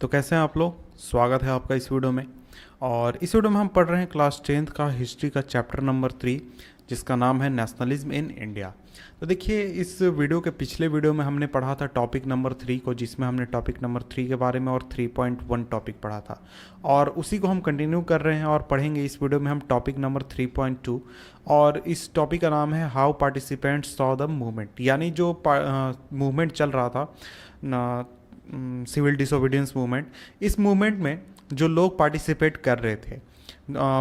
तो कैसे हैं आप लोग। स्वागत है आपका इस वीडियो में। और इस वीडियो में हम पढ़ रहे हैं क्लास 10th का हिस्ट्री का चैप्टर नंबर 3, जिसका नाम है नेशनलिज्म इन इंडिया। तो देखिए, इस वीडियो के पिछले वीडियो में हमने पढ़ा था टॉपिक नंबर 3 को, जिसमें हमने टॉपिक नंबर 3 के बारे में और 3.1 टॉपिक पढ़ा था, और उसी को हम कंटिन्यू कर रहे हैं और पढ़ेंगे इस वीडियो में हम टॉपिक नंबर 3.2। और इस टॉपिक का नाम है how participants saw the movement, यानी जो मूवमेंट चल रहा था सिविल डिसोबीडियंस मूवमेंट। इस मूवमेंट में जो लोग पार्टिसिपेट कर रहे थे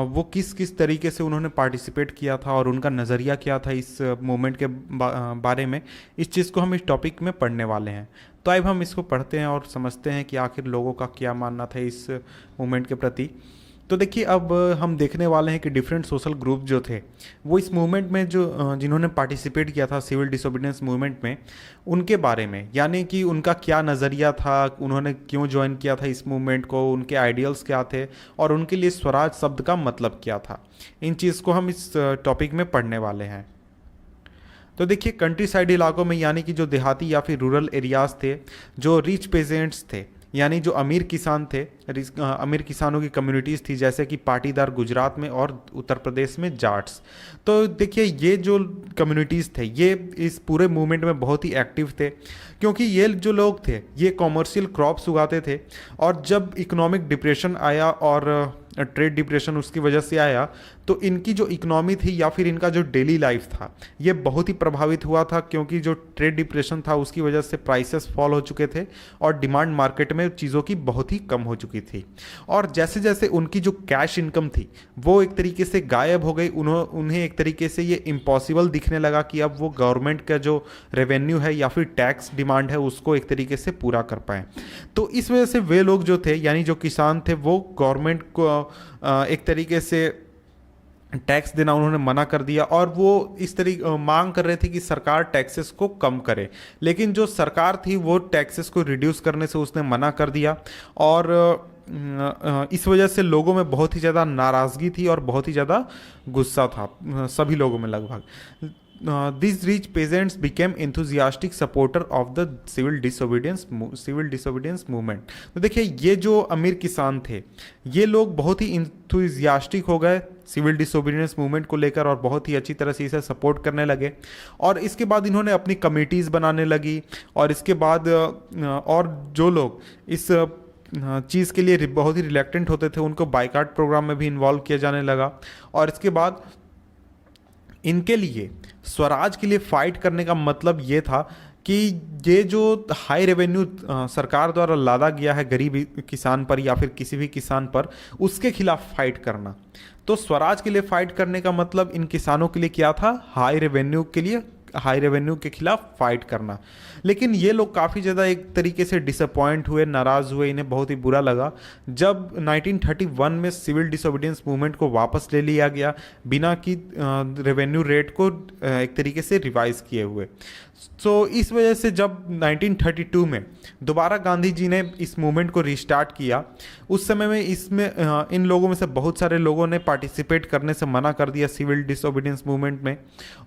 वो किस किस तरीके से उन्होंने पार्टिसिपेट किया था और उनका नज़रिया क्या था इस मूवमेंट के बारे में, इस चीज़ को हम इस टॉपिक में पढ़ने वाले हैं। तो अब हम इसको पढ़ते हैं और समझते हैं कि आखिर लोगों का क्या मानना था इस मूवमेंट के प्रति। तो देखिए, अब हम देखने वाले हैं कि डिफरेंट सोशल ग्रुप जो थे वो इस मूवमेंट में जो जिन्होंने पार्टिसिपेट किया था सिविल डिसोबीडियंस मूवमेंट में, उनके बारे में, यानी कि उनका क्या नज़रिया था, उन्होंने क्यों ज्वाइन किया था इस मूवमेंट को, उनके आइडियल्स क्या थे और उनके लिए स्वराज शब्द का मतलब क्या था। इन चीज़ को हम इस टॉपिक में पढ़ने वाले हैं। तो देखिए, कंट्री साइड इलाकों में, यानी कि जो देहाती या फिर रूरल एरियाज थे, जो रिच पेजेंट्स थे, यानी जो अमीर किसान थे, अमीर किसानों की कम्युनिटीज़ थी, जैसे कि पाटीदार गुजरात में और उत्तर प्रदेश में जाट्स। तो देखिए, ये जो कम्युनिटीज़ थे ये इस पूरे मूवमेंट में बहुत ही एक्टिव थे, क्योंकि ये जो लोग थे ये कॉमर्शियल क्रॉप्स उगाते थे। और जब इकोनॉमिक डिप्रेशन आया और ट्रेड डिप्रेशन उसकी वजह से आया, तो इनकी जो इकोनॉमी थी या फिर इनका जो डेली लाइफ था ये बहुत ही प्रभावित हुआ था, क्योंकि जो ट्रेड डिप्रेशन था उसकी वजह से प्राइसेस फॉल हो चुके थे और डिमांड मार्केट में चीज़ों की बहुत ही कम हो चुकी थी। और जैसे जैसे उनकी जो कैश इनकम थी वो एक तरीके से गायब हो गई, उन्हें एक तरीके से ये इम्पॉसिबल दिखने लगा कि अब वो गवर्नमेंट का जो रेवेन्यू है या फिर टैक्स डिमांड है उसको एक तरीके से पूरा कर पाएँ। तो इस वजह से वे लोग जो थे, यानी जो किसान थे, वो गवर्नमेंट को एक तरीके से टैक्स देना उन्होंने मना कर दिया, और वो इस तरीके मांग कर रहे थे कि सरकार टैक्सेस को कम करे। लेकिन जो सरकार थी वो टैक्सेस को रिड्यूस करने से उसने मना कर दिया, और इस वजह से लोगों में बहुत ही ज़्यादा नाराज़गी थी और बहुत ही ज़्यादा गुस्सा था सभी लोगों में लगभग। these rich peasants became enthusiastic supporter of the civil disobedience movement। तो देखिए, ये जो अमीर किसान थे ये लोग बहुत ही इंथुजियास्टिक हो गए सिविल डिसोबीडियंस मूवमेंट को लेकर और बहुत ही अच्छी तरह से इसे सपोर्ट करने लगे। और इसके बाद इन्होंने अपनी कमिटीज़ बनाने लगी, और इसके बाद और जो लोग इस चीज़ के लिए बहुत ही रिलेक्टेंट होते थे उनको बाइकाट प्रोग्राम में भी इन्वॉल्व किया जाने लगा। और इसके बाद इनके लिए स्वराज के लिए फाइट करने का मतलब ये था कि ये जो हाई रेवेन्यू सरकार द्वारा लादा गया है गरीब किसान पर या फिर किसी भी किसान पर, उसके खिलाफ फाइट करना। तो स्वराज के लिए फाइट करने का मतलब इन किसानों के लिए क्या था? हाई रेवेन्यू के लिए, हाई रेवेन्यू के खिलाफ फाइट करना। लेकिन ये लोग काफ़ी ज़्यादा एक तरीके से डिसअपॉइंट हुए, नाराज़ हुए, इन्हें बहुत ही बुरा लगा जब 1931 में सिविल डिसोबीडियंस मूवमेंट को वापस ले लिया गया, बिना कि रेवेन्यू रेट को एक तरीके से रिवाइज किए हुए। तो इस वजह से जब 1932 में दोबारा गांधी जी ने इस मूवमेंट को रिस्टार्ट किया, उस समय में इसमें इन लोगों में से बहुत सारे लोगों ने पार्टिसिपेट करने से मना कर दिया सिविल डिसोबीडियंस मूवमेंट में,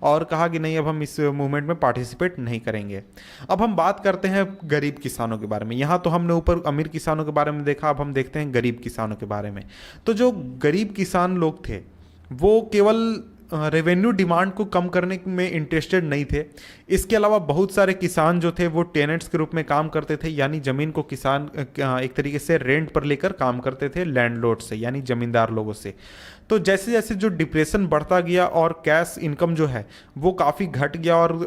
और कहा कि नहीं, अब हम इस मूवमेंट में पार्टिसिपेट नहीं करेंगे। अब हम बात करते हैं गरीब किसानों के बारे में। यहाँ तो हमने ऊपर अमीर किसानों के बारे में देखा, अब हम देखते हैं गरीब किसानों के बारे में। तो जो गरीब किसान लोग थे वो केवल रेवेन्यू डिमांड को कम करने में इंटरेस्टेड नहीं थे। इसके अलावा बहुत सारे किसान जो थे वो टेनेंट्स के रूप में काम करते थे, यानी ज़मीन को किसान एक तरीके से रेंट पर लेकर काम करते थे लैंडलॉर्ड से, यानी ज़मींदार लोगों से। तो जैसे जैसे जो डिप्रेशन बढ़ता गया और कैश इनकम जो है वो काफ़ी घट गया और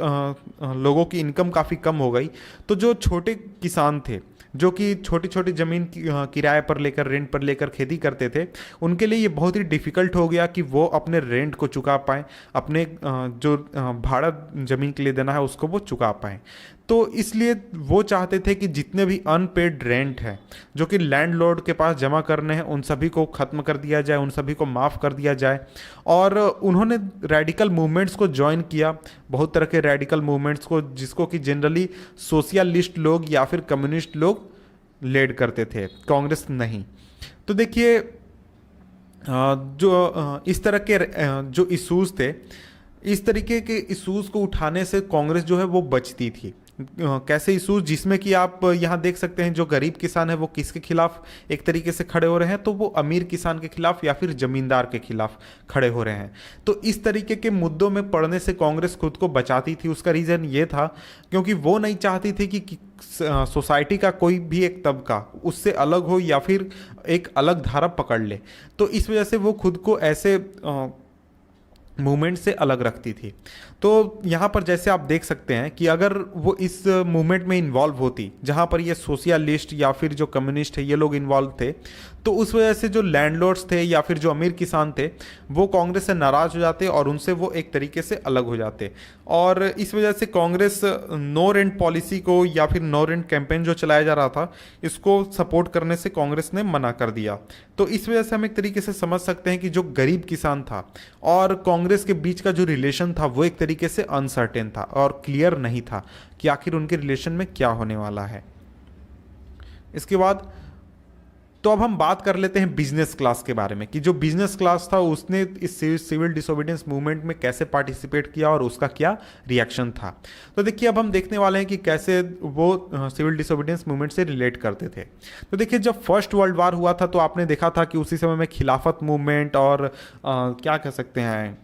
लोगों की इनकम काफ़ी कम हो गई, तो जो छोटे किसान थे जो कि छोटी छोटी ज़मीन किराए पर लेकर, रेंट पर लेकर खेती करते थे, उनके लिए ये बहुत ही डिफ़िकल्ट हो गया कि वो अपने रेंट को चुका पाएँ, अपने जो भाड़ा ज़मीन के लिए देना है उसको वो चुका पाएँ। तो इसलिए वो चाहते थे कि जितने भी अनपेड रेंट हैं जो कि लैंडलॉर्ड के पास जमा करने हैं, उन सभी को ख़त्म कर दिया जाए, उन सभी को माफ़ कर दिया जाए। और उन्होंने रेडिकल मूवमेंट्स को ज्वाइन किया, बहुत तरह के रेडिकल मूवमेंट्स को, जिसको कि जनरली सोशलिस्ट लोग या फिर कम्युनिस्ट लोग लीड करते थे, कांग्रेस नहीं। तो देखिए, जो इस तरह के जो इश्यूज़ थे, इस तरीके के इश्यूज़ को उठाने से कांग्रेस जो है वो बचती थी। कैसे इशूज, जिसमें कि आप यहाँ देख सकते हैं जो गरीब किसान है वो किसके खिलाफ एक तरीके से खड़े हो रहे हैं, तो वो अमीर किसान के खिलाफ या फिर जमींदार के खिलाफ खड़े हो रहे हैं। तो इस तरीके के मुद्दों में पढ़ने से कांग्रेस खुद को बचाती थी। उसका रीज़न ये था क्योंकि वो नहीं चाहती थी कि सोसाइटी का कोई भी एक तबका उससे अलग हो या फिर एक अलग धारा पकड़ ले। तो इस वजह से वो खुद को ऐसे मूवमेंट से अलग रखती थी। तो यहाँ पर जैसे आप देख सकते हैं कि अगर वो इस मूवमेंट में इन्वॉल्व होती जहाँ पर ये सोशलिस्ट या फिर जो कम्युनिस्ट है ये लोग इन्वॉल्व थे, तो उस वजह से जो लैंडलॉर्ड्स थे या फिर जो अमीर किसान थे वो कांग्रेस से नाराज़ हो जाते और उनसे वो एक तरीके से अलग हो जाते। और इस वजह से कांग्रेस नो रेंट पॉलिसी को या फिर नो रेंट कैंपेन जो चलाया जा रहा था इसको सपोर्ट करने से कांग्रेस ने मना कर दिया। तो इस वजह से हम एक तरीके से समझ सकते हैं कि जो गरीब किसान था और कांग्रेस के बीच का जो रिलेशन था वो एक तरीके से अनसर्टेन था और क्लियर नहीं था कि आखिर उनके रिलेशन में क्या होने वाला है। इसके बाद तो अब हम बात कर लेते हैं बिजनेस क्लास के बारे में कि जो बिजनेस क्लास था उसने इस सिविल डिसोबीडियंस मूवमेंट में कैसे पार्टिसिपेट किया और उसका क्या रिएक्शन था। तो देखिए अब हम देखने वाले हैं कि कैसे वो सिविल डिसोबीडियंस मूवमेंट से रिलेट करते थे। तो देखिए जब फर्स्ट वर्ल्ड वार हुआ था तो आपने देखा था कि उसी समय में खिलाफत मूवमेंट और क्या कह सकते हैं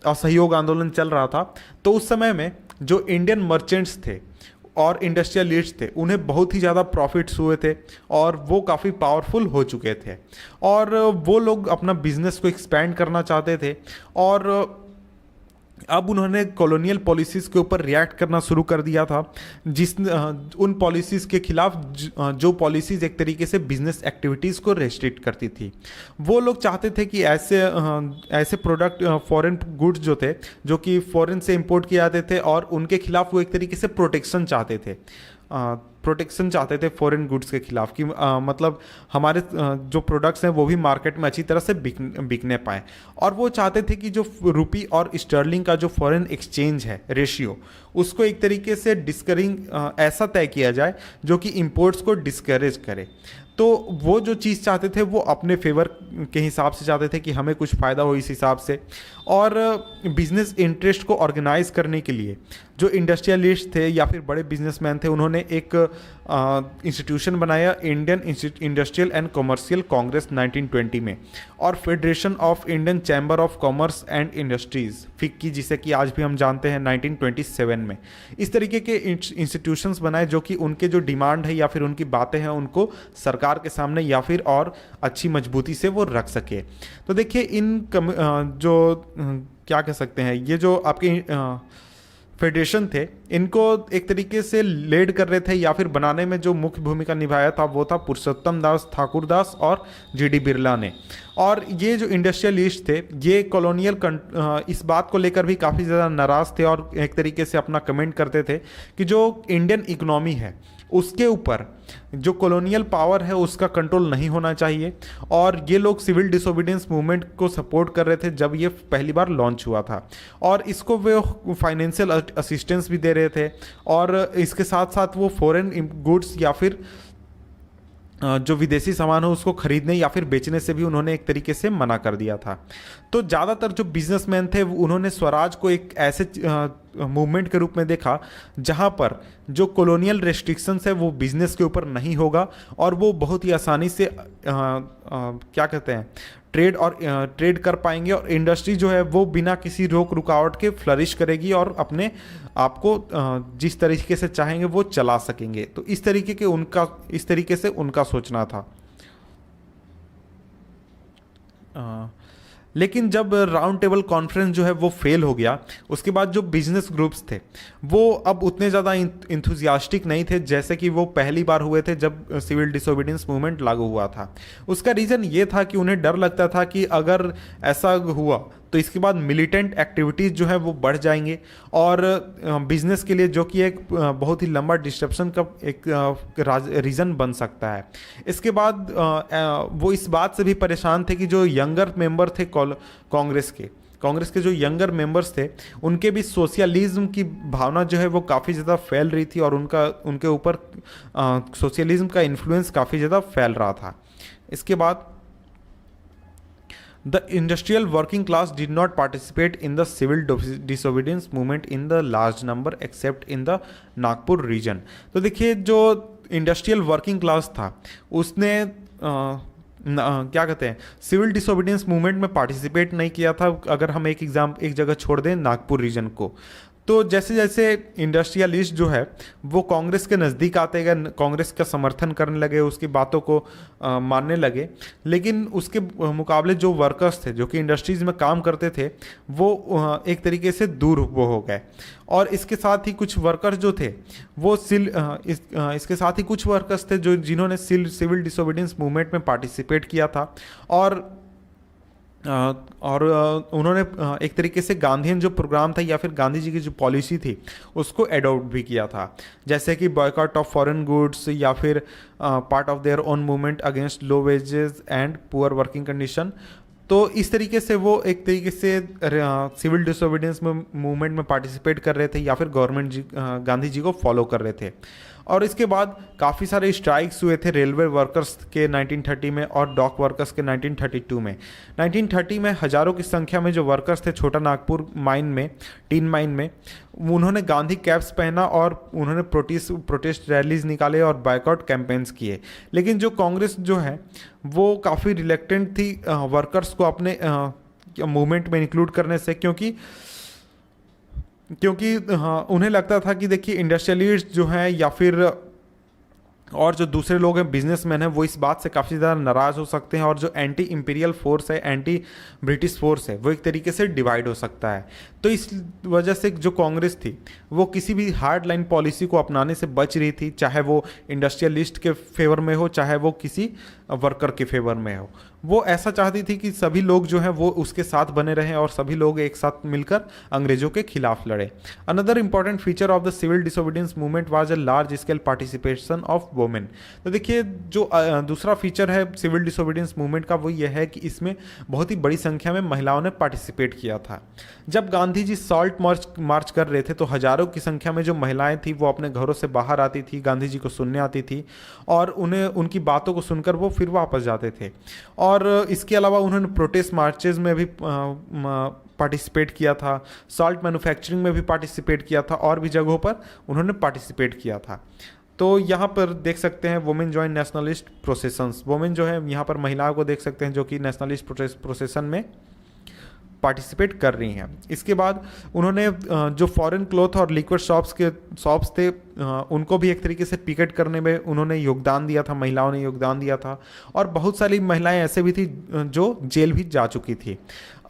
असहयोग आंदोलन चल रहा था। तो उस समय में जो इंडियन मर्चेंट्स थे और इंडस्ट्रियलिस्ट थे उन्हें बहुत ही ज़्यादा प्रॉफिट्स हुए थे और वो काफ़ी पावरफुल हो चुके थे और वो लोग अपना बिजनेस को एक्सपैंड करना चाहते थे। और अब उन्होंने कॉलोनियल पॉलिसीज़ के ऊपर रिएक्ट करना शुरू कर दिया था, उन पॉलिसीज़ के खिलाफ जो पॉलिसीज़ एक तरीके से बिजनेस एक्टिविटीज़ को रेस्ट्रिक्ट करती थी। वो लोग चाहते थे कि ऐसे प्रोडक्ट फॉरेन गुड्स जो थे जो कि फॉरेन से इंपोर्ट किए जाते थे और उनके खिलाफ वो एक तरीके से प्रोटेक्शन चाहते थे फॉरेन गुड्स के खिलाफ कि मतलब हमारे जो प्रोडक्ट्स हैं वो भी मार्केट में अच्छी तरह से बिकने पाएँ। और वो चाहते थे कि जो रुपी और स्टर्लिंग का जो फॉरेन एक्सचेंज है रेशियो उसको एक तरीके से डिस्करिंग ऐसा तय किया जाए जो कि इंपोर्ट्स को डिस्करेज करे। तो वो जो चीज़ चाहते थे वो अपने फेवर के हिसाब से चाहते थे कि हमें कुछ फ़ायदा हो इस हिसाब से। और बिजनेस इंटरेस्ट को ऑर्गेनाइज करने के लिए जो इंडस्ट्रियलिस्ट थे या फिर बड़े बिजनेसमैन थे उन्होंने एक इंस्टीट्यूशन बनाया, Indian industrial and commercial Congress 1920 में, और federation of Indian chamber of commerce and industries FICCI जिसे कि आज भी हम जानते हैं 1927 में। इस तरीके के इंस्टीट्यूशंस बनाए जो कि उनके जो डिमांड है या फिर उनकी बातें हैं उनको सरकार के सामने या फिर और अच्छी मजबूती से वो रख सके। तो देखिए इन जो क्या कह सकते हैं ये जो आपके फेडरेशन थे इनको एक तरीके से लीड कर रहे थे या फिर बनाने में जो मुख्य भूमिका निभाया था वो था पुरुषोत्तम दास ठाकुरदास और जीडी बिरला ने। और ये जो इंडस्ट्रियलिस्ट थे ये कॉलोनियल इस बात को लेकर भी काफ़ी ज़्यादा नाराज़ थे और एक तरीके से अपना कमेंट करते थे कि जो इंडियन इकोनॉमी है उसके ऊपर जो कॉलोनियल पावर है उसका कंट्रोल नहीं होना चाहिए। और ये लोग सिविल डिसोबीडियंस मूवमेंट को सपोर्ट कर रहे थे जब ये पहली बार लॉन्च हुआ था और इसको वे फाइनेंशियल असिस्टेंस भी दे रहे थे और इसके साथ साथ वो फॉरेन गुड्स या फिर जो विदेशी सामान हो उसको खरीदने या फिर बेचने से भी उन्होंने एक तरीके से मना कर दिया था। तो ज़्यादातर जो बिजनेसमैन थे उन्होंने स्वराज को एक ऐसे मूवमेंट के रूप में देखा जहां पर जो कॉलोनियल रेस्ट्रिक्शंस है वो बिजनेस के ऊपर नहीं होगा और वो बहुत ही आसानी से क्या कहते हैं ट्रेड कर पाएंगे और इंडस्ट्री जो है वो बिना किसी रोक रुकावट के फ्लरिश करेगी और अपने आप को जिस तरीके से चाहेंगे वो चला सकेंगे। तो इस तरीके से उनका सोचना था। लेकिन जब राउंड टेबल कॉन्फ्रेंस जो है वो फेल हो गया उसके बाद जो बिजनेस ग्रुप्स थे वो अब उतने ज़्यादा इंथुजियास्टिक नहीं थे जैसे कि वो पहली बार हुए थे जब सिविल डिसोबीडियंस मूवमेंट लागू हुआ था। उसका रीज़न ये था कि उन्हें डर लगता था कि अगर ऐसा हुआ तो इसके बाद मिलिटेंट एक्टिविटीज़ जो है वो बढ़ जाएंगे और बिजनेस के लिए जो कि एक बहुत ही लंबा डिस्ट्रप्शन का एक रीज़न बन सकता है। इसके बाद वो इस बात से भी परेशान थे कि जो यंगर मेंबर थे कांग्रेस के जो यंगर मेंबर्स थे उनके भी सोशलिज्म की भावना जो है वो काफ़ी ज़्यादा फैल रही थी और उनके ऊपर सोशलिज्म का इन्फ्लुएंस काफ़ी ज़्यादा फैल रहा था। इसके बाद the industrial working class did not participate in the civil disobedience movement in the large number except in the Nagpur region. तो देखिए जो इंडस्ट्रियल वर्किंग क्लास था उसने क्या कहते हैं सिविल डिसोबीडियंस मूवमेंट में पार्टिसिपेट नहीं किया था। अगर हम एक जगह छोड़ दें नागपुर रीजन को, तो जैसे जैसे इंडस्ट्रियलिस्ट जो है वो कांग्रेस के नज़दीक आते गए, कांग्रेस का समर्थन करने लगे, उसकी बातों को मानने लगे, लेकिन उसके मुकाबले जो वर्कर्स थे जो कि इंडस्ट्रीज़ में काम करते थे वो एक तरीके से दूर वो हो गए। और इसके साथ ही कुछ वर्कर्स जो थे वो इसके साथ ही कुछ वर्कर्स थे जो जिन्होंने सिविल डिसोबीडियंस मूवमेंट में पार्टिसिपेट किया था और उन्होंने एक तरीके से गांधीयन जो प्रोग्राम था या फिर गांधी जी की जो पॉलिसी थी उसको एडॉप्ट भी किया था, जैसे कि बॉयकॉट ऑफ फॉरेन गुड्स या फिर part of their own movement against low wages and poor working condition. तो इस तरीके से वो एक तरीके से सिविल डिसोबीडियंस मूवमेंट में पार्टिसिपेट कर रहे थे या फिर गांधी जी को फॉलो कर रहे थे। और इसके बाद काफ़ी सारे स्ट्राइक्स हुए थे रेलवे वर्कर्स के 1930 में और डॉक वर्कर्स के 1932 में। 1930 में हज़ारों की संख्या में जो वर्कर्स थे छोटा नागपुर टीन माइन में, उन्होंने गांधी कैप्स पहना और उन्होंने प्रोटेस्ट रैलीज निकाले और बायकॉट कैंपेन्स किए। लेकिन जो कांग्रेस जो है वो काफ़ी रिलेक्टेंट थी वर्कर्स को अपने मूवमेंट में इंक्लूड करने से, क्योंकि हाँ उन्हें लगता था कि देखिए इंडस्ट्रियलिस्ट जो हैं या फिर और जो दूसरे लोग हैं बिजनेसमैन हैं वो इस बात से काफ़ी ज़्यादा नाराज़ हो सकते हैं और जो एंटी इंपीरियल फोर्स है, एंटी ब्रिटिश फोर्स है, वो एक तरीके से डिवाइड हो सकता है। तो इस वजह से जो कांग्रेस थी वो किसी भी हार्ड लाइन पॉलिसी को अपनाने से बच रही थी, चाहे वो इंडस्ट्रियलिस्ट के फेवर में हो चाहे वो किसी वर्कर के फेवर में हो। वो ऐसा चाहती थी कि सभी लोग जो हैं वो उसके साथ बने रहें और सभी लोग एक साथ मिलकर अंग्रेजों के खिलाफ लड़े। Another important feature of the civil disobedience movement was a large scale participation of women. तो देखिए जो दूसरा फीचर है सिविल डिसोबीडियंस मूवमेंट का वो ये है कि इसमें बहुत ही बड़ी संख्या में महिलाओं ने पार्टिसिपेट किया था। जब गांधी जी सॉल्ट मार्च कर रहे थे तो हजारों की संख्या में जो महिलाएं थी वो अपने घरों से बाहर आती थी, गांधी जी को सुनने आती थी और उन्हें उनकी बातों को सुनकर वो फिर वापस जाते थे। और इसके अलावा उन्होंने प्रोटेस्ट मार्चेस में भी पार्टिसिपेट किया था, सॉल्ट मैन्युफैक्चरिंग में भी पार्टिसिपेट किया था और भी जगहों पर उन्होंने पार्टिसिपेट किया था। तो यहाँ पर देख सकते हैं वुमेन जॉइन नेशनलिस्ट प्रोसेसन्स। वुमेन जो है यहाँ पर महिलाओं को देख सकते हैं जो कि नेशनलिस्ट प्रोसेसन में पार्टिसिपेट कर रही हैं। इसके बाद उन्होंने जो फॉरेन क्लॉथ और लिक्विड शॉप्स थे उनको भी एक तरीके से पिकेट करने में उन्होंने योगदान दिया था, महिलाओं ने योगदान दिया था। और बहुत सारी महिलाएं ऐसे भी थी जो जेल भी जा चुकी थी।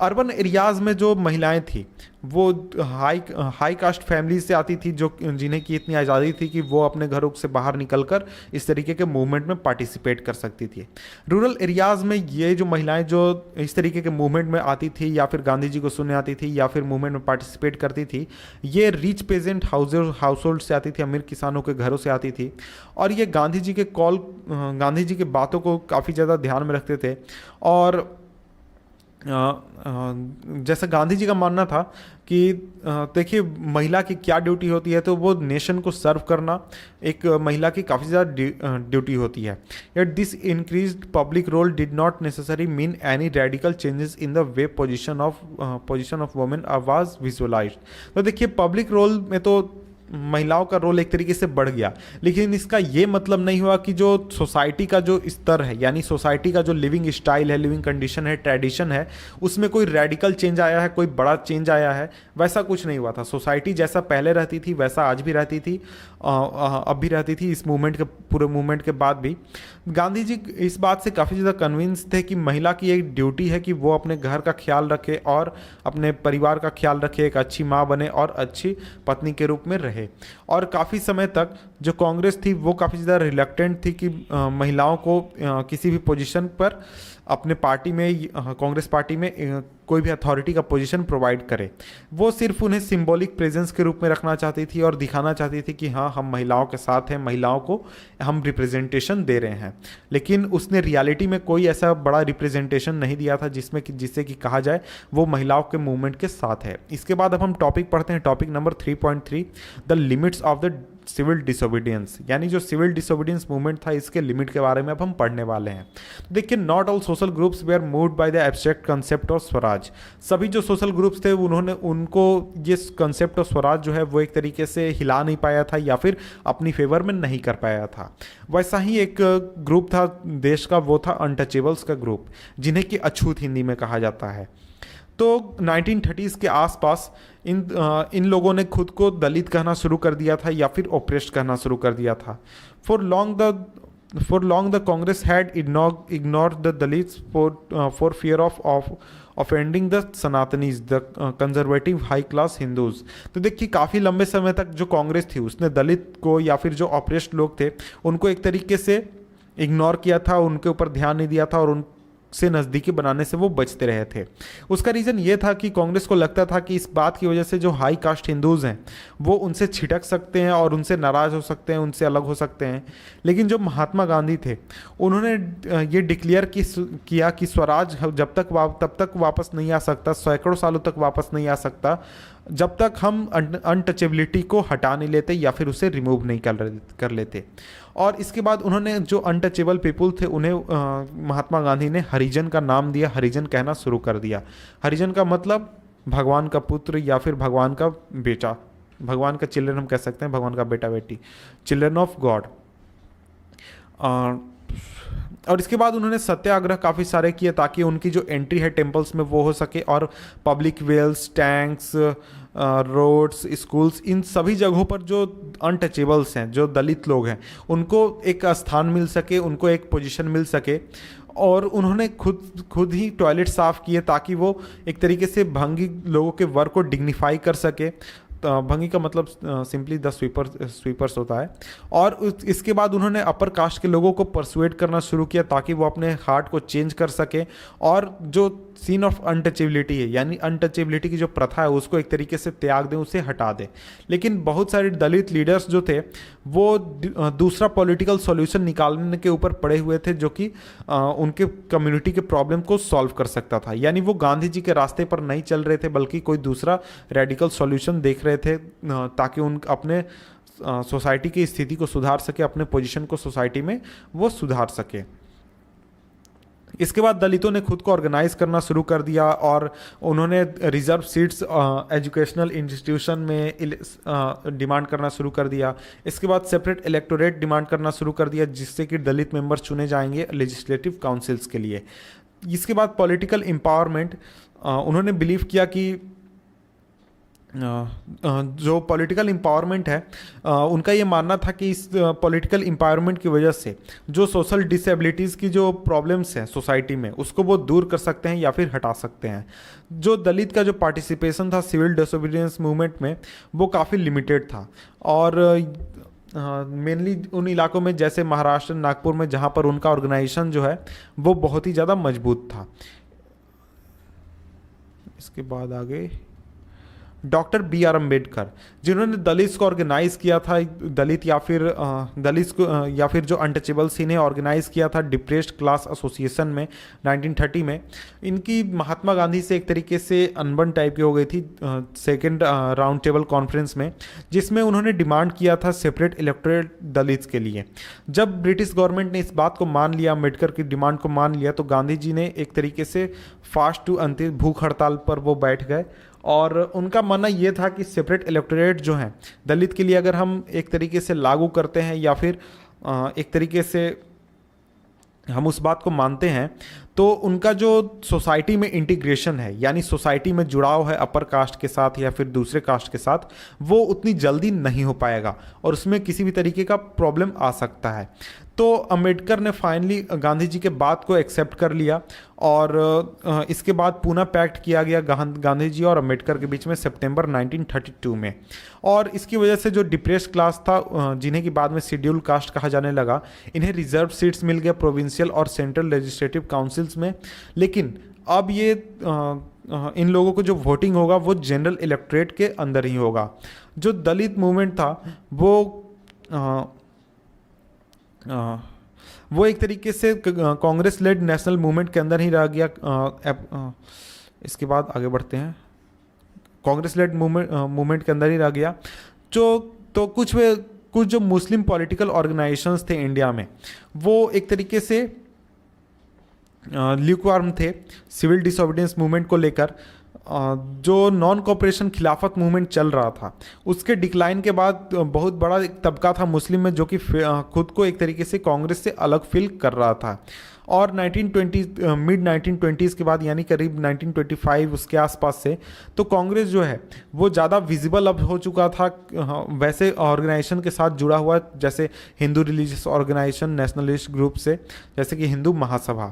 अर्बन एरियाज़ में जो महिलाएं थी वो हाई कास्ट फैमिली से आती थी जो जिन्हें की इतनी आज़ादी थी कि वो अपने घरों से बाहर निकलकर इस तरीके के मूवमेंट में पार्टिसिपेट कर सकती थी। रूरल एरियाज़ में ये जो महिलाएं जो इस तरीके के मूवमेंट में आती थी या फिर गांधी जी को सुनने आती थी या फिर मूवमेंट में पार्टिसिपेट करती थी, ये रिच पेजेंट हाउस होल्ड से आती थी, अमीर किसानों के घरों से आती थी और ये गांधी जी के बातों को काफ़ी ज़्यादा ध्यान में रखते थे। और जैसा गांधी जी का मानना था कि देखिए महिला की क्या ड्यूटी होती है, तो वो नेशन को सर्व करना एक महिला की काफ़ी ज़्यादा ड्यूटी होती है। Yet this increased public role did not necessary mean any radical changes in the way position of women was visualised. तो देखिए पब्लिक रोल में तो महिलाओं का रोल एक तरीके से बढ़ गया, लेकिन इसका ये मतलब नहीं हुआ कि जो सोसाइटी का जो स्तर है यानी सोसाइटी का जो लिविंग स्टाइल है, लिविंग कंडीशन है, ट्रेडिशन है, उसमें कोई रेडिकल चेंज आया है, कोई बड़ा चेंज आया है, वैसा कुछ नहीं हुआ था। सोसाइटी जैसा पहले रहती थी वैसा आज भी रहती थी, अब भी रहती थी, इस पूरे मूवमेंट के बाद भी। गांधी जी इस बात से काफ़ी ज़्यादा कन्विंस थे कि महिला की एक ड्यूटी है कि वो अपने घर का ख्याल रखे और अपने परिवार का ख्याल रखे, एक अच्छी माँ बने और अच्छी पत्नी के रूप में रहे। और काफ़ी समय तक जो कांग्रेस थी वो काफ़ी ज़्यादा रिलक्टेंट थी कि महिलाओं को किसी भी पोजीशन पर अपने पार्टी में, कांग्रेस पार्टी में कोई भी अथॉरिटी का पोजीशन प्रोवाइड करे। वो सिर्फ उन्हें सिंबॉलिक प्रेजेंस के रूप में रखना चाहती थी और दिखाना चाहती थी कि हाँ हम महिलाओं के साथ हैं, महिलाओं को हम रिप्रेजेंटेशन दे रहे हैं। लेकिन उसने रियलिटी में कोई ऐसा बड़ा रिप्रेजेंटेशन नहीं दिया था जिससे कि कहा जाए वो महिलाओं के मूवमेंट के साथ है। इसके बाद अब हम टॉपिक पढ़ते हैं, topic number 3.3 the limits of the civil disobedience, यानी जो सिविल डिसोबीडियंस मूवमेंट था इसके लिमिट के बारे में अब हम पढ़ने वाले हैं। तो देखिए, not all social groups were moved by the abstract concept of swaraj. सभी जो सोशल ग्रुप्स थे उनको ये कंसेप्ट ऑफ स्वराज जो है वो एक तरीके से हिला नहीं पाया था या फिर अपनी फेवर में नहीं कर पाया था। वैसा ही एक ग्रुप था देश का, वो था अनटचेबल्स का ग्रुप, जिन्हें कि अछूत हिंदी में कहा जाता है। तो 1930s के आसपास इन लोगों ने खुद को दलित कहना शुरू कर दिया था या फिर ओप्रेस्ड कहना शुरू कर दिया था। For long the Congress had ignored the Dalits for fear of offending the Sanatanis, the conservative high class Hindus. तो देखिए, काफ़ी लंबे समय तक जो कांग्रेस थी उसने दलित को या फिर जो ऑप्रेस्ड लोग थे उनको एक तरीके से इग्नोर किया था, उनके ऊपर ध्यान नहीं दिया था और उन से नज़दीकी बनाने से वो बचते रहे थे। उसका रीज़न ये था कि कांग्रेस को लगता था कि इस बात की वजह से जो हाई कास्ट हिंदूज़ हैं वो उनसे छिटक सकते हैं और उनसे नाराज़ हो सकते हैं, उनसे अलग हो सकते हैं। लेकिन जो महात्मा गांधी थे उन्होंने ये डिक्लेयर किया कि स्वराज तब तक वापस नहीं आ सकता, सैकड़ों सालों तक वापस नहीं आ सकता जब तक हम अनटचेबिलिटी को हटा नहीं लेते या फिर उसे रिमूव नहीं कर लेते। और इसके बाद उन्होंने जो अनटचेबल पीपुल थे उन्हें महात्मा गांधी ने हरिजन का नाम दिया, हरिजन कहना शुरू कर दिया। हरिजन का मतलब भगवान का पुत्र या फिर भगवान का बेटा, भगवान का चिल्ड्रन हम कह सकते हैं, भगवान का बेटा बेटी, चिल्ड्रन ऑफ गॉड। और इसके बाद उन्होंने सत्याग्रह काफ़ी सारे किए ताकि उनकी जो एंट्री है टेम्पल्स में वो हो सके, और public wells, tanks, roads, schools, इन सभी जगहों पर जो अनटचेबल्स हैं, जो दलित लोग हैं, उनको एक स्थान मिल सके, उनको एक पोजीशन मिल सके। और उन्होंने खुद ही टॉयलेट साफ़ किए ताकि वो एक तरीके से भंगी लोगों के वर्क को डिग्निफाई कर सके। भंगी का मतलब सिंपली द स्वीपर्स होता है। और इसके बाद उन्होंने अपर कास्ट के लोगों को परसुएट करना शुरू किया ताकि वो अपने हार्ट को चेंज कर सके और जो सीन ऑफ अनटचेबिलिटी है, यानी अनटचेबिलिटी की जो प्रथा है उसको एक तरीके से त्याग दें, उसे हटा दें। लेकिन बहुत सारे दलित लीडर्स जो थे वो दूसरा पॉलिटिकल सॉल्यूशन निकालने के ऊपर पड़े हुए थे जो कि उनके कम्युनिटी के प्रॉब्लम को सॉल्व कर सकता था। यानी वो गांधी जी के रास्ते पर नहीं चल रहे थे बल्कि कोई दूसरा रेडिकल सॉल्यूशन देख रहे थे ताकि उन अपने सोसाइटी की स्थिति को सुधार सके, अपने पोजीशन को सोसाइटी में वो सुधार सके। इसके बाद दलितों ने खुद को ऑर्गेनाइज करना शुरू कर दिया और उन्होंने रिजर्व सीट्स एजुकेशनल इंस्टीट्यूशन में डिमांड करना शुरू कर दिया। इसके बाद सेपरेट इलेक्टोरेट डिमांड करना शुरू कर दिया जिससे कि दलित मेंबर्स चुने जाएंगे लेजिस्लेटिव काउंसिल्स के लिए। इसके बाद पॉलिटिकल एम्पावरमेंट, उन्होंने बिलीव किया कि जो पॉलिटिकल एम्पावरमेंट है उनका ये मानना था कि इस पॉलिटिकल एम्पावरमेंट की वजह से जो सोशल डिसेबिलिटीज़ की जो प्रॉब्लम्स हैं सोसाइटी में उसको वो दूर कर सकते हैं या फिर हटा सकते हैं। जो दलित का जो पार्टिसिपेशन था सिविल डिसोबीडियंस मूवमेंट में वो काफ़ी लिमिटेड था और मेनली उन इलाकों में जैसे महाराष्ट्र, नागपुर में, जहाँ पर उनका ऑर्गेनाइजेशन जो है वो बहुत ही ज़्यादा मजबूत था। इसके बाद आगे डॉक्टर बी आर अम्बेडकर, जिन्होंने दलित को ऑर्गेनाइज किया था, दलित या फिर जो अनटचेबल्स इन्हें ऑर्गेनाइज किया था डिप्रेस्ड क्लास एसोसिएशन में 1930 में। इनकी महात्मा गांधी से एक तरीके से अनबन टाइप की हो गई थी सेकेंड राउंड टेबल कॉन्फ्रेंस में, जिसमें उन्होंने डिमांड किया था सेपरेट इलेक्टोरेट दलित के लिए। जब ब्रिटिश गवर्नमेंट ने इस बात को मान लिया, अम्बेडकर की डिमांड को मान लिया, तो गांधी जी ने एक तरीके से फास्ट टू अंतिम भूख हड़ताल पर वो बैठ गए और उनका मानना ये था कि सेपरेट इलेक्टोरेट जो है दलित के लिए अगर हम एक तरीके से लागू करते हैं या फिर एक तरीके से हम उस बात को मानते हैं तो उनका जो सोसाइटी में इंटीग्रेशन है, यानी सोसाइटी में जुड़ाव है अपर कास्ट के साथ या फिर दूसरे कास्ट के साथ, वो उतनी जल्दी नहीं हो पाएगा और उसमें किसी भी तरीके का प्रॉब्लम आ सकता है। तो अम्बेडकर ने फाइनली गांधी जी के बात को एक्सेप्ट कर लिया और इसके बाद पूना पैक्ट किया गया गांधी जी और अम्बेडकर के बीच में सितंबर 1932 में। और इसकी वजह से जो डिप्रेस क्लास था, जिन्हें कि बाद में शेड्यूल कास्ट कहा जाने लगा, इन्हें रिजर्व सीट्स मिल गया प्रोविंशियल और सेंट्रल लेजिस्लेटिव काउंसिल्स में। लेकिन अब ये इन लोगों को जो वोटिंग होगा वो जनरल इलेक्टोरेट के अंदर ही होगा। जो दलित मूवमेंट था वो एक तरीके से कांग्रेस लेड नेशनल मूवमेंट के अंदर ही रह गया। इसके बाद आगे बढ़ते हैं, कांग्रेस लेड मूवमेंट के अंदर ही रह गया। तो कुछ कुछ जो मुस्लिम पॉलिटिकल ऑर्गेनाइजेशंस थे इंडिया में, वो एक तरीके से ल्यूकवार्म थे सिविल डिसोबीडियंस मूवमेंट को लेकर। जो नॉन कॉपरेशन खिलाफत मूवमेंट चल रहा था, उसके डिक्लाइन के बाद बहुत बड़ा एक तबका था मुस्लिम में जो कि खुद को एक तरीके से कांग्रेस से अलग फील कर रहा था। और 1920 मिड 1920s के बाद, यानी करीब 1925 उसके आसपास से, तो कांग्रेस जो है वो ज़्यादा विजिबल अब हो चुका था वैसे ऑर्गेनाइजेशन के साथ जुड़ा हुआ, जैसे Hindu religious organisation, nationalist group से, जैसे कि हिंदू महासभा।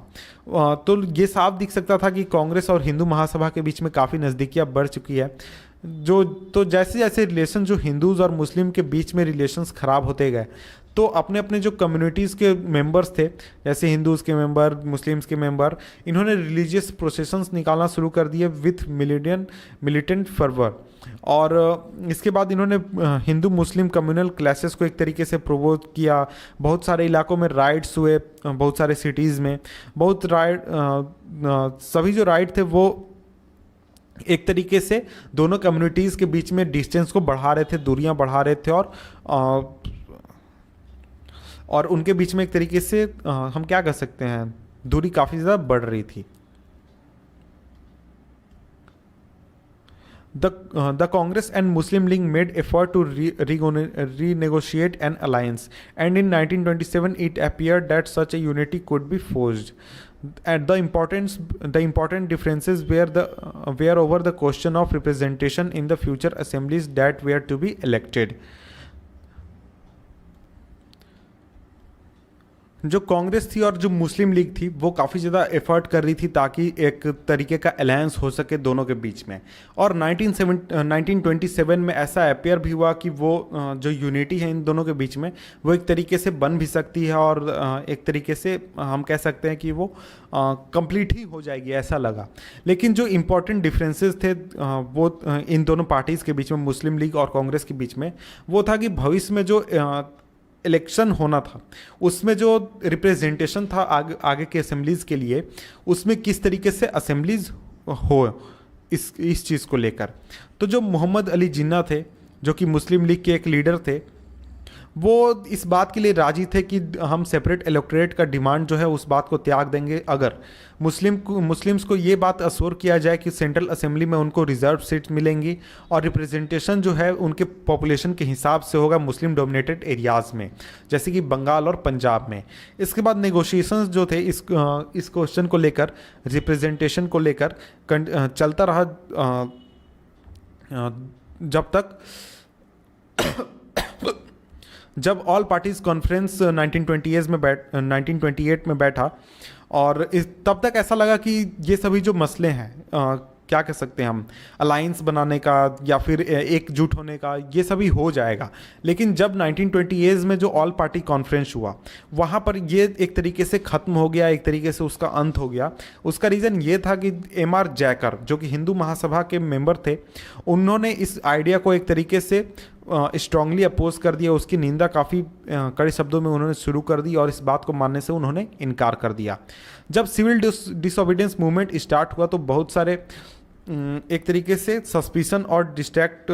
तो ये साफ दिख सकता था कि कांग्रेस और हिंदू महासभा के बीच में काफ़ी नज़दीकियाँ बढ़ चुकी है। तो जैसे जैसे रिलेशन जो हिंदूज़ और मुस्लिम के बीच में रिलेशंस ख़राब होते गए, तो अपने अपने जो कम्युनिटीज़ के मेंबर्स थे, जैसे हिंदूज़ के मेंबर, मुस्लिम्स के मेंबर, इन्होंने रिलीजियस प्रोसेशंस निकालना शुरू कर दिए विथ मिलिटेंट फर्वर। और इसके बाद इन्होंने हिंदू मुस्लिम कम्युनल क्लैशेस को एक तरीके से प्रोवोक किया। बहुत सारे इलाकों में राइट्स हुए, बहुत सारे सिटीज़ में बहुत सभी जो राइट थे वो एक तरीके से दोनों कम्युनिटीज़ के बीच में डिस्टेंस को बढ़ा रहे थे, दूरियां बढ़ा रहे थे, और उनके बीच में एक तरीके से हम क्या कर सकते हैं, दूरी काफ़ी ज़्यादा बढ़ रही थी। The Congress and Muslim League made effort to renegotiate an alliance, and in 1927 it appeared that such a unity could be forged. And the important differences were over the question of representation in the future assemblies that were to be elected. जो कांग्रेस थी और जो मुस्लिम league थी वो काफ़ी ज़्यादा effort कर रही थी ताकि एक तरीके का अलायंस हो सके दोनों के बीच में। और 1927 में ऐसा अपेयर भी हुआ कि वो जो यूनिटी है इन दोनों के बीच में वो एक तरीके से बन भी सकती है, और एक तरीके से हम कह सकते हैं कि वो कंप्लीट ही हो जाएगी, ऐसा लगा। लेकिन जो इम्पोर्टेंट डिफरेंसेस थे वो इन दोनों पार्टीज़ के बीच में, मुस्लिम लीग और कांग्रेस के बीच में, वो था कि भविष्य में जो इलेक्शन होना था उसमें जो रिप्रेजेंटेशन था आगे के असेंबलीज़ के लिए, उसमें किस तरीके से असेंबलीज़ हो इस चीज़ को लेकर। तो जो मोहम्मद अली जिन्ना थे, जो कि मुस्लिम लीग के एक लीडर थे, वो इस बात के लिए राजी थे कि हम सेपरेट इलेक्टोरेट का डिमांड जो है उस बात को त्याग देंगे अगर मुस्लिम्स को ये बात अश्योर किया जाए कि सेंट्रल असेंबली में उनको रिजर्व सीट्स मिलेंगी और रिप्रेजेंटेशन जो है उनके पॉपुलेशन के हिसाब से होगा मुस्लिम डोमिनेटेड एरियाज़ में, जैसे कि बंगाल और पंजाब में। इसके बाद नेगोशिएशंस जो थे इस क्वेश्चन को लेकर, रिप्रेजेंटेशन को लेकर चलता रहा जब ऑल पार्टीज कॉन्फ्रेंस 1928 में बैठा, और तब तक ऐसा लगा कि ये सभी जो मसले हैं, क्या कह सकते हैं हम, अलायंस बनाने का या फिर एकजुट होने का, ये सभी हो जाएगा। लेकिन जब 1928 में जो ऑल पार्टी कॉन्फ्रेंस हुआ, वहाँ पर ये एक तरीके से ख़त्म हो गया, एक तरीके से उसका अंत हो गया। उसका रीज़न ये था कि M.R. जैकर, जो कि हिंदू महासभा के मेंबर थे, उन्होंने इस आइडिया को एक तरीके से स्ट्रांगली अपोज कर दिया। उसकी निंदा काफ़ी कड़े शब्दों में उन्होंने शुरू कर दी और इस बात को मानने से उन्होंने इनकार कर दिया। जब सिविल डिसोबीडियंस मूवमेंट स्टार्ट हुआ तो बहुत सारे एक तरीके से सस्पिशन और डिस्ट्रैक्ट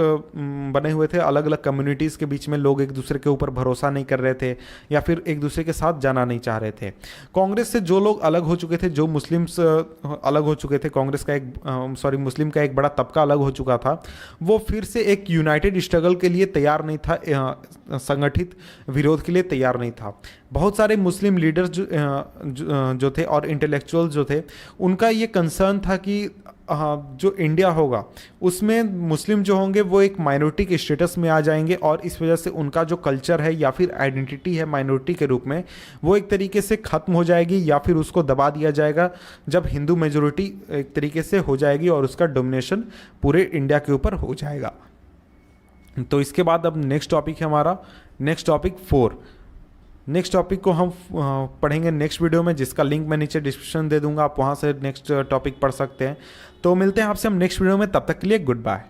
बने हुए थे। अलग अलग कम्युनिटीज़ के बीच में लोग एक दूसरे के ऊपर भरोसा नहीं कर रहे थे या फिर एक दूसरे के साथ जाना नहीं चाह रहे थे। कांग्रेस से जो लोग अलग हो चुके थे, जो मुस्लिम्स अलग हो चुके थे, कांग्रेस का मुस्लिम का एक बड़ा तबका अलग हो चुका था, वो फिर से एक यूनाइटेड स्ट्रगल के लिए तैयार नहीं था, संगठित विरोध के लिए तैयार नहीं था। बहुत सारे मुस्लिम लीडर्स जो थे और इंटेलेक्चुअल जो थे, उनका ये कंसर्न था कि जो इंडिया होगा उसमें मुस्लिम जो होंगे वो एक माइनॉरिटी के स्टेटस में आ जाएंगे और इस वजह से उनका जो कल्चर है या फिर आइडेंटिटी है माइनॉरिटी के रूप में, वो एक तरीके से ख़त्म हो जाएगी या फिर उसको दबा दिया जाएगा जब हिंदू मेजॉरिटी एक तरीके से हो जाएगी और उसका डोमिनेशन पूरे इंडिया के ऊपर हो जाएगा। तो इसके बाद अब नेक्स्ट टॉपिक है हमारा, नेक्स्ट टॉपिक 4। नेक्स्ट टॉपिक को हम पढ़ेंगे नेक्स्ट वीडियो में, जिसका लिंक मैं नीचे डिस्क्रिप्शन दे दूंगा, आप वहाँ से नेक्स्ट टॉपिक पढ़ सकते हैं। तो मिलते हैं आपसे हम नेक्स्ट वीडियो में, तब तक के लिए गुड बाय।